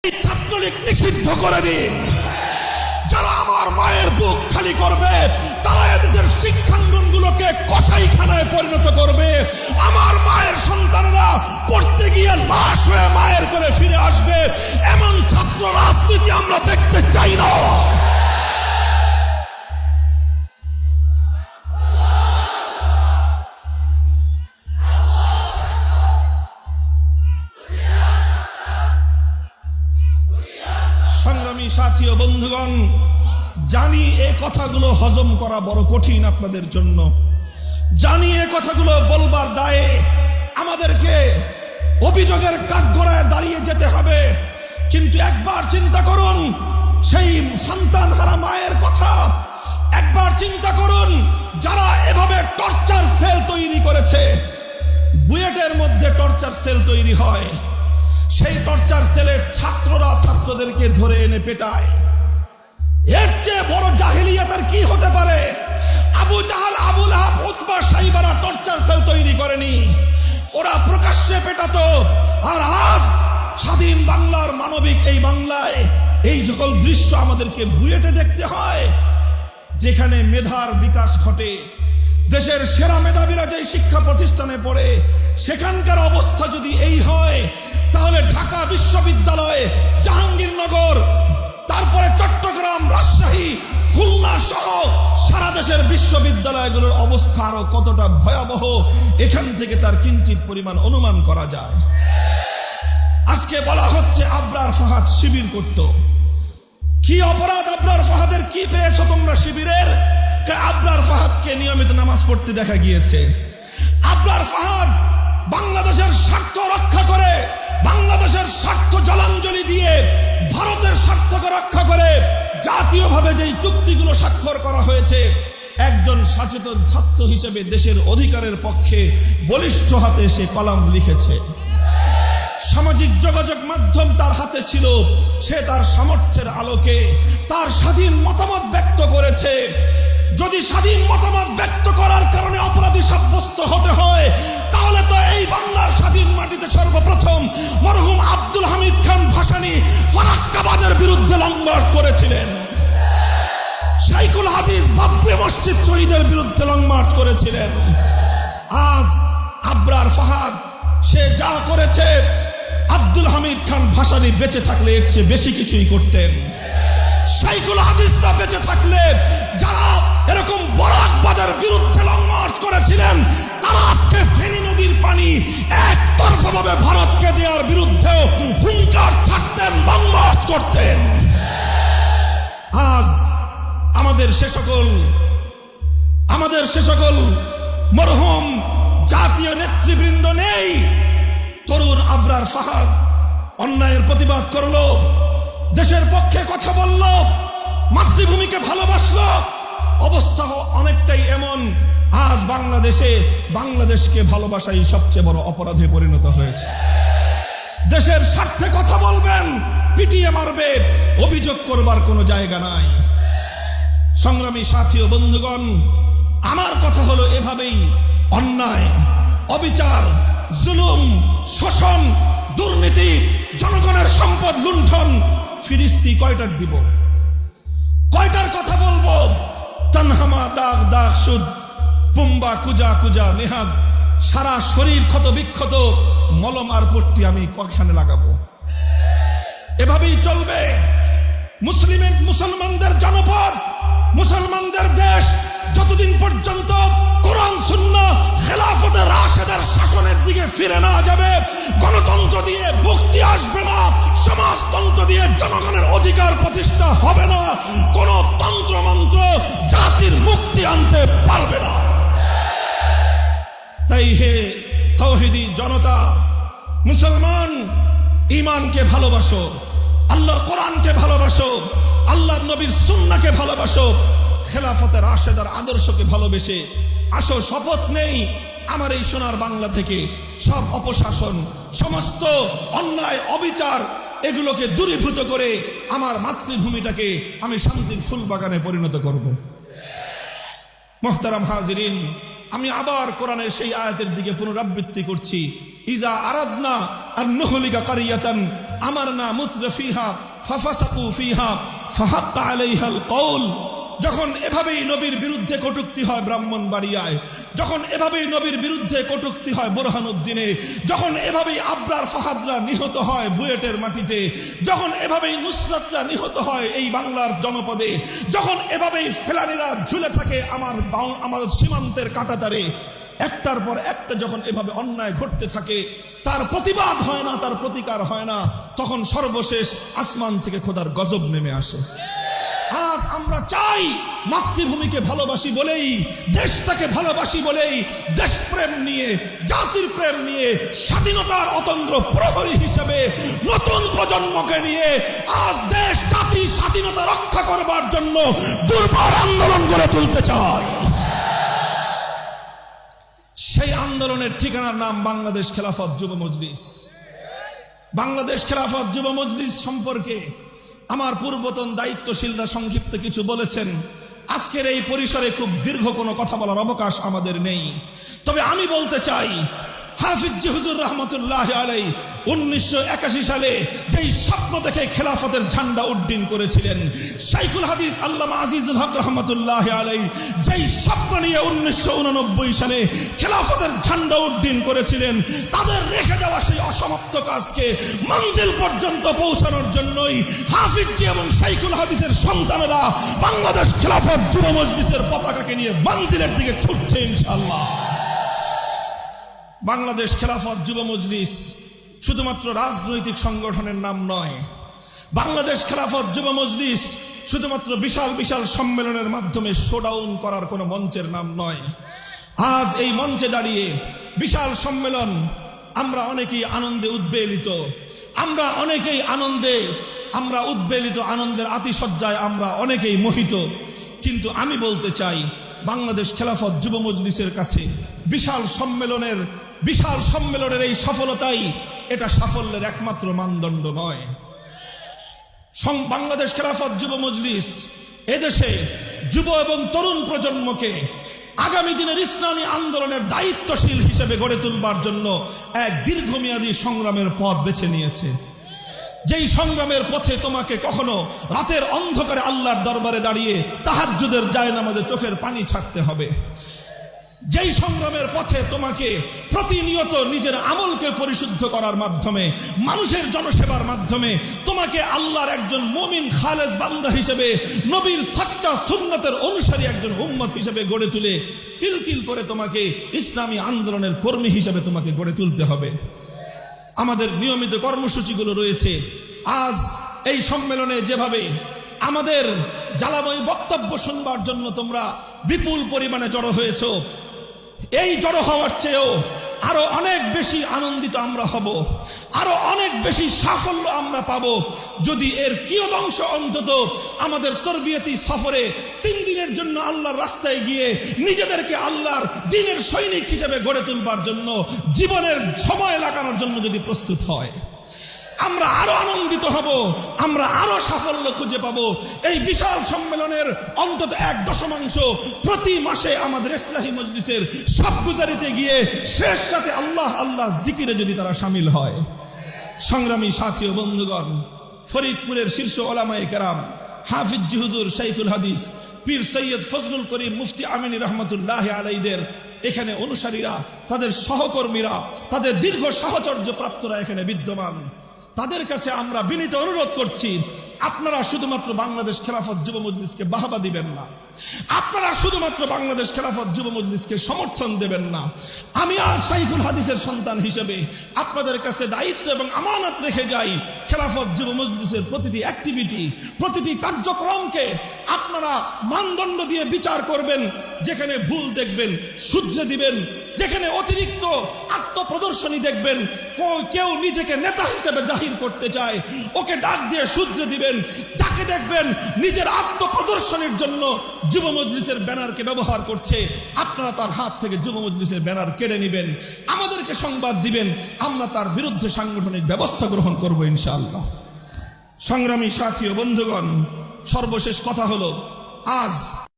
ছাত্রলীগ নিষিদ্ধ করে দিন। যারা আমার মায়ের বুক খালি করবে তারা এদেশের শিক্ষাঙ্গনগুলোকে কসাইখানায় পরিণত করবে। আমার মায়ের সন্তানেরা পড়তে গিয়ে লাশ হয়ে মায়ের করে ফিরে আসবে। এমন ছাত্র রাজনীতি আমরা দেখতে চাই না। সংগ্রামী সাথী ও বন্ধুগণ, জানি এই কথাগুলো হজম করা বড় কঠিন আপনাদের জন্য। জানি এই কথাগুলো বলবার দায়ে আমাদেরকে অভিযোগের কাঠগড়ায় দাঁড়িয়ে যেতে হবে। কিন্তু একবার চিন্তা করুন সেই সন্তান হারা মায়ের কথা। একবার চিন্তা করুন যারা এভাবে টর্চার সেল তৈরি করেছে। বুয়েটের মধ্যে টর্চার সেল তৈরি হয়, সেই টর্চার সেলে ছাত্ররা ছাত্রদেরকে ধরে এনে পেটায়। এর চেয়ে বড় জাহিলিয়াত আর কি হতে পারে? Abu Jahal, Abu Lahab, Utba, সাইবারা টর্চার সেল তৈরি করেনি, ওরা প্রকাশ্যে পেটাতো। আর আজ স্বাধীন বাংলার মানবিক এই বাংলায় এই সকল দৃশ্য আমাদেরকে বুয়েটে দেখতে হয়, যেখানে মেধার বিকাশ ঘটে। দেশের সেরা মেধাবীরা যে শিক্ষা প্রতিষ্ঠানে পড়ে, সেখানকার অবস্থা যদি এই হয়, তাহলে ঢাকা বিশ্ববিদ্যালয়, জাহাঙ্গীরনগর, তারপরে চট্টগ্রাম, রাজশাহী, খুলনা সহ সারা দেশের বিশ্ববিদ্যালয়গুলোর অবস্থা আরো কতটা ভয়াবহ এখান থেকে তার কিঞ্চিত পরিমাণ অনুমান করা যায়। আজকে বলা হচ্ছে আবরার ফাহাদ শিবির করত। কি অপরাধ আবরার ফাহাদের? কি পেয়েছো তোমরা শিবিরের? আবরার ফাহাদকে নিয়মিত নামাজ পড়তে দেখা গিয়েছে। আবরার ফাহাদ বাংলাদেশের স্বার্থ রক্ষা করে, বাংলাদেশের স্বার্থ জলাঞ্জলি দিয়ে, ভারতের স্বার্থকে রক্ষা করে জাতীয়ভাবে যেই চুক্তিগুলো স্বাক্ষর করা হয়েছে, একজন সচেতন ছাত্র হিসেবে দেশের অধিকারের পক্ষে বলিষ্ঠ হাতে সে কলম লিখেছে। সামাজিক যোগাযোগ মাধ্যম তার হাতে ছিল, সে তার সামর্থ্যের আলোকে তার স্বাধীন মতামত ব্যক্ত করেছে। যদি স্বাধীন মতামত ব্যক্ত করার কারণে অপরাধী সাব্যস্ত হতে হয়, তাহলে তো এই বাংলার স্বাধীন মাটিতে সর্বপ্রথম মরহুম আব্দুল হামিদ খান ভাসানী ফারাক্কাবাদের বিরুদ্ধে লং মার্চ করেছিলেন। শাইখুল হাদিস বাবরি মসজিদ শহীদের বিরুদ্ধে লং মার্চ করেছিলেন। আজ আবরার ফাহাদ সে যা করেছে, আব্দুল হামিদ খান ভাসানী বেঁচে থাকলে এর চেয়ে বেশি কিছুই করতেন। শাইখুল হাদিসরা বেঁচে থাকলে যারা এরকম বরাকবাদের বিরুদ্ধে লং মার্চ করেছিলেন, তারা আজকে ফেনী নদীর পানি একতরফাভাবে ভারতকে দেওয়ার বিরুদ্ধেও হুঙ্কার ছাড়তেন, লং মার্চ করতেন। আজ আমাদের সে সকল মরহুম জাতীয় নেতৃবৃন্দ নেই। তরুণ আবরার ফাহাদ অন্যায়ের প্রতিবাদ করলো, দেশের পক্ষে কথা বলল, মাতৃভূমিকে ভালোবাসলো। অবস্থা অনেকটাই এমন, আজ বাংলাদেশকে ভালোবাসাই সবচেয়ে বড় অপরাধে পরিণত হয়েছে। দেশের স্বার্থে কথা বলবেন, পিটিয়ে মারবে, অভিযোগ করবার কোনো জায়গা নাই। সংগ্রামী সাথী ও বন্ধুগণ, আমার কথা হলো এভাবেই অন্যায়, অবিচার, জুলুম, শোষণ, দুর্নীতি, জনগণের সম্পদ লুণ্ঠন ফিরিস্তি কয়টার দিব? কয়টার কথা বলবো? তানহামা, দাগ দাগ, সুদ, পুম্বা, কুজা কুজা, নেহাদ, সারা শরীর ক্ষত বিক্ষত, মলম আর পট্টি আমি কয়খানে লাগাবো? এভাবেই চলবে? মুসলমানদের জনপদ, মুসলমানদের দেশ যতদিন পর্যন্ত কোরআন সুন্নাহ খেলাফতে রাশেদার শাসনের দিকে ফিরে না যাবে, গণতন্ত্র দিয়ে মুক্তি আসবে না, সমাজতন্ত্র দিয়ে জনগণের অধিকার প্রতিষ্ঠা হবে না, কোন তন্ত্রমন্ত্র জাতির মুক্তি আনতে পারবে না। তাই হে তাওহীদি জনতা, মুসলমান, ঈমানকে ভালোবাসো, আল্লাহর কোরআনকে ভালোবাসো, আল্লাহর নবীর সুন্নাহকে ভালোবাসো, খেলাফতে রাশেদার আদর্শকে ভালোবেসে আসো। শপথ নেই আমার এই সোনার বাংলা থেকে সব অপশাসন, সমস্ত অন্যায়, অবিচার এগুলোকে দূরীভূত করে আমার মাতৃভূমিটাকে আমি শান্তির ফুল বাগানে পরিণত করব। মুহতারাম হাজিরিন, আমি আবার কোরআনের সেই আয়াতের দিকে পুনরাবৃত্তি করছি। ইজা আরাদনা আন নুহলিকা কারিয়াতান আমারনা মুতরাফিহা ফাফাসাকু ফিহা ফাহাক্কা আলাইহাল কওল। যখন এভাবেই নবীর বিরুদ্ধে কটূক্তি হয় ব্রাহ্মণবাড়িয়ায়, যখন এভাবেই নবীর বিরুদ্ধে কটূক্তি হয় বোরহানউদ্দিনে, যখন এভাবেই আবরার ফাহাদরা নিহত হয় বুয়েটের মাটিতে, যখন এভাবেই নুসরাতরা নিহত হয় এই বাংলার জনপদে, যখন এভাবেই ফেলানিরা ঝুলে থাকে আমার সীমান্তের কাঁটাতারে, একটার পর একটা যখন এভাবে অন্যায় ঘটতে থাকে, তার প্রতিবাদ হয় না, তার প্রতিকার হয় না, তখন সর্বশেষ আসমান থেকে খোদার গজব নেমে আসে। আজ আমরা চাই মাতৃভূমিকে ভালোবাসি বলেই, দেশটাকে ভালোবাসি বলেই, দেশপ্রেম নিয়ে, জাতির প্রেম নিয়ে, স্বাধীনতার অতন্দ্র প্রহরী হিসেবে নতুন প্রজন্মকে নিয়ে আজ দেশ জাতি স্বাধীনতা রক্ষা করবার জন্য দুর্বার আন্দোলন গড়ে তুলতে চাই। সেই আন্দোলনের ঠিকানার নাম বাংলাদেশ খেলাফত যুব মজলিস। বাংলাদেশ খেলাফত যুব মজলিস সম্পর্কে আমার পূর্বতন দায়িত্বশীলরা সংক্ষিপ্ত কিছু বলেছেন। আজকের এই পরিসরে খুব দীর্ঘ কোনো কথা বলার অবকাশ আমাদের নেই, তবে আমি বলতে চাই, হাফিজ জি হুজুর রহমতুল্লাহ আলাই 1981 সালে যেই স্বপ্ন দেখে খেলাফতের ঝান্ডা উড্ডীন করেছিলেন, শাইখুল হাদিস আল্লামা আজিজুল হক রহমতুল্লাহ আলাই যেই স্বপ্ন নিয়ে 1989 সালে খেলাফতের ঝান্ডা উড্ডীন করেছিলেন, তাদের রেখে যাওয়া সেই অসমাপ্ত কাজকে মঞ্জিল পর্যন্ত পৌঁছানোর জন্যই হাফিজ জি এবং শাইখুল হাদিসের সন্তানেরা বাংলাদেশ খেলাফত যুব মজলিসের পতাকাকে নিয়ে মঞ্জিলের দিকে ছুটছে ইনশাআল্লাহ। বাংলাদেশ খেলাফত যুব মজলিস শুধুমাত্র রাজনৈতিক সংগঠনের নাম নয়। বাংলাদেশ খেলাফত যুব মজলিস শুধুমাত্র বিশাল বিশাল সম্মেলনের মাধ্যমে শোডাউন করার কোনো মঞ্চের নাম নয়। আজ এই মঞ্চে দাঁড়িয়ে বিশাল সম্মেলন, আমরা অনেকেই আনন্দে উদ্বেলিত, আমরা অনেকেই উদ্বেলিত, আনন্দের আতিশয্যায় আমরা অনেকেই মোহিত। কিন্তু আমি বলতে চাই, বাংলাদেশ খেলাফত যুব মজলিসের কাছে বিশাল সম্মেলনের এই সফলতাই এটা সাফল্যের একমাত্র মানদণ্ড নয়। বাংলাদেশ খেলাফত যুব মজলিস এদেশে যুব এবং তরুণ প্রজন্মকে আগামী দিনের ইসলামী আন্দোলনের দায়িত্বশীল হিসেবে গড়ে তুলবার জন্য এক দীর্ঘমেয়াদী সংগ্রামের পথ বেছে নিয়েছে। যেই সংগ্রামের পথে তোমাকে কখনো রাতের অন্ধকারে আল্লাহর দরবারে দাঁড়িয়ে তাহাজ্জুদের জায়নামাজে চোখের পানি ছাড়তে হবে, যেই সংগ্রামের পথে তোমাকে প্রতিনিয়ত নিজের আমলকে পরিশুদ্ধ করার মাধ্যমে, মানুষের জনসেবার মাধ্যমে তোমাকে আল্লাহর একজন মুমিন খালেস বান্দা হিসেবে, নবীর সাচ্চা সুন্নতের অনুসারী একজন উম্মত হিসেবে গড়ে তুলে তিল তিল করে তোমাকে ইসলামী আন্দোলনের কর্মী হিসেবে তোমাকে গড়ে তুলতে হবে। আমাদের নিয়মিত কর্মসূচিগুলো রয়েছে। আজ এই সম্মেলনে যেভাবে আমাদের জ্বালাময় বক্তব্য শুনবার জন্য তোমরা বিপুল পরিমাণে জড়ো হয়েছ, এই জড়ো হওয়ার চেয়েও আরো অনেক বেশি আনন্দিত আমরা হব, আরো অনেক বেশি সাফল্য আমরা পাব যদি এর কিয়দংশ অন্তত আমাদের তরবিয়তি সফরে 3 দিনের জন্য আল্লাহর রাস্তায় গিয়ে নিজেদেরকে আল্লাহর দ্বীনের সৈনিক হিসেবে গড়ে তুলবার জন্য জীবনের সময় লাগানোর জন্য যদি প্রস্তুত হয়, আমরা আরো আনন্দিত হব, আমরা আরো সাফল্য খুঁজে পাবো। এই বিশাল সম্মেলনের অন্তত 1/10 প্রতি মাসে আমাদের ইসলাহী মজলিসের সব গুজারিতে গিয়ে শেষ সাথে আল্লাহ আল্লাহ জিকিরে যদি তারা শামিল হয়। সংগ্রামী সাথী ও বন্ধুগণ, ফরিদপুরের শীর্ষ ওলামায়ে কেরাম হাফিজ জি হুজুর শাইখুল হাদিস পীর সৈয়দ ফজলুল করিম মুফতি আমিনী রহমতুল্লাহ আলাইহিদের এখানে অনুসারীরা, তাদের সহকর্মীরা, তাদের দীর্ঘ সাহচর্য প্রাপ্তরা এখানে বিদ্যমান। তাদের কাছে আমরা বিনীত অনুরোধ করছি, আপনারা শুধুমাত্র বাংলাদেশ খেলাফত যুব মজলিসকে বাহবা দিবেন না, আপনারা শুধুমাত্র বাংলাদেশ খেলাফত যুব মজলিসকে সমর্থন দেবেন না। আমি আর শাইখুল হাদিসের সন্তান হিসেবে আপনাদের কাছে দায়িত্ব এবং আমানত রেখে যাই, খেলাফত যুব মজলিসের প্রতিটি অ্যাক্টিভিটি, প্রতিটি কার্যক্রমকে আপনারা মানদণ্ড দিয়ে বিচার করবেন। যেখানে ভুল দেখবেন শুধরে দিবেন, যেখানে অতিরিক্ত আত্মপ্রদর্শনী দেখবেন, কেউ নিজেকে নেতা হিসেবে জাহির করতে চায়, ওকে ডাক দিয়ে শুধরে দিবেন। যাকে দেখবেন নিজের আত্মপ্রদর্শনীর জন্য যুব মজলিসের ব্যানারকে ব্যবহার করছে, আপনারা তার হাত থেকে যুব মজলিসের ব্যানার কেড়ে নেবেন, আমাদেরকে সংবাদ দিবেন, আমরা তার বিরুদ্ধে সাংগঠনিক ব্যবস্থা গ্রহণ করব ইনশাআল্লাহ। সংগ্রামী সাথী ও বন্ধুগণ, সর্বশেষ কথা হলো, আজ